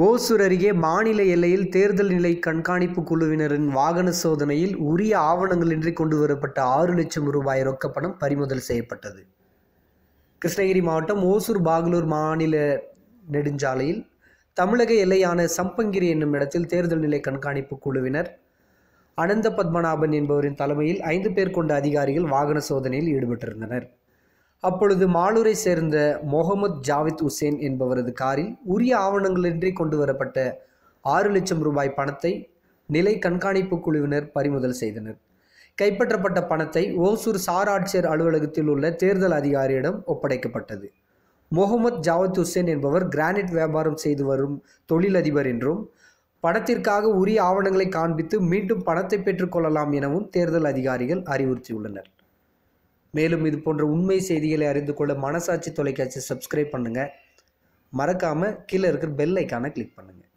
ஓசூர் அருகே மாநில எல்லையில் தேர்தல் நிலை கண்காணிப்பு குழுவினரின் வாகன சோதனையில் உரிய ஆவணங்களின்றி கொண்டு வரப்பட்ட 6 லட்சம் ரூபாய் ரொக்கப்பணம் பறிமுதல் செய்யப்பட்டது. கிருஷ்ணகிரி மாவட்டம் ஓசூர் பாகலூர் மாநில நெடுஞ்சாலையில் தமிழக எல்லையான சம்பங்கிரி என்னும் இடத்தில் தேர்தல் நிலை கண்காணிப்பு குழுவினர் அனந்த பத்மநாபன் என்பவரின் தலைமையில் 5 பேர் கொண்ட அதிகாரிகள் வாகன சோதனையில் ஈடுபட்டிருந்தனர். அப்பொழுது மாலூரை சேர்ந்த முகமது ஜாவித் உசேன் என்பவரது காரில் உரிய ஆவணங்களின்றி கொண்டு வரப்பட்ட 6 லட்சம் ரூபாய் பணத்தை நிலை கண்காணிப்பு குழுவினர் பறிமுதல் செய்தனர். கைப்பற்றப்பட்ட பணத்தை ஓசூர் சார் ஆட்சியர் அலுவலகத்தில் உள்ள தேர்தல் அதிகாரியிடம் ஒப்படைக்கப்பட்டது. முகமது ஜாவித் உசேன் என்பவர் கிரானைட் வியாபாரம் செய்து வரும் தொழிலதிபர் என்றும் பணத்திற்காக உரிய ஆவணங்களை காண்பித்து மீண்டும் பணத்தை பெற்றுக்கொள்ளலாம் எனவும் தேர்தல் அதிகாரிகள் அறிவுறுத்தியுள்ளனர். மேலும் இது போன்ற உண்மை செய்திகளை அறிந்து கொள்ள மனசாட்சி தொலைக்காட்சி சப்ஸ்கிரைப் பண்ணுங்கள். மறக்காமல் கீழே இருக்கிற பெல் ஐக்கானை கிளிக் பண்ணுங்கள்.